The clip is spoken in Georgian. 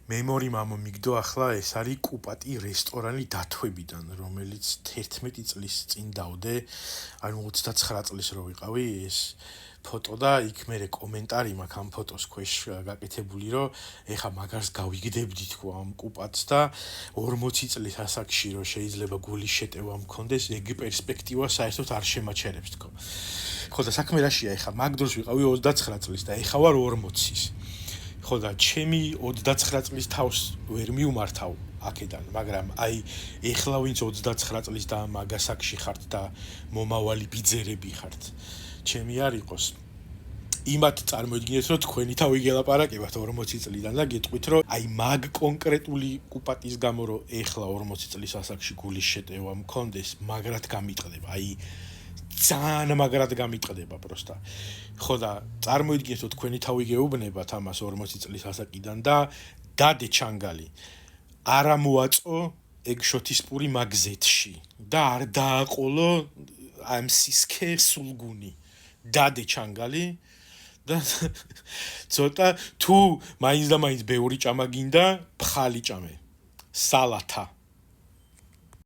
მემორი მამო მიგდო ახლა ეს არის კუპატი რესტორანი დათვებიდან, რომელიც 11 წლის წინ დავდე, ანუ 29 წლის რო ვიყავი ეს ფოტო და იქ მე კომენტარი მაქვს ამ ფოტოს ქვეშ გაკეთებული, რომ ეხა მაგარს გავიგდებდი თქო ამ კუპატს და 40 წლის ასაკში რომ შეიძლება გულის შეტევა მქონდეს, ეგ პერსპექტივა საერთოდ არ შემაჩერებს თქო. ხო და საქმე რაშია ეხა მაგ დროს ვიყავი 29 წლის და ეხა ვარ 40-ის. ხო და ჩემი 29 წლის თავს ვერ მიუმართავ აქედან, მაგრამ აი ეხლა ვინც 29 წლის და მაგასაკში ხართ და მომავალი ბიძერები ხართ, ჩემი არ იყოს. იმათ წარმოიდგინეთ, რომ თქვენი თავი გელაპარაკებათ 40 წლიდან და გეტყვით, რომ აი მაგ კონკრეტული კუპატის გამო, რომ ეხლა 40 წლის ასაკში გულის შეტევა მქონდეს, მაგრად გამიტყდება. აი ძალიან მაგრად გამიტყდება პროსტა. ხო და წარმოიდგინეთ, რომ თქვენი თავი გეუბნებათ ამას 40 წლის ასაკიდან და დადე ჩანგალი. არა მოაწო ეგ შოთისპური მაგზეთში და არ დააყოლო ამ სისქე სულგუნი. დადე ჩანგალი და ცოტა თუ მაინც და მაინც ბევრი ჭამა გინდა, ფხალი ჭამე. სალათა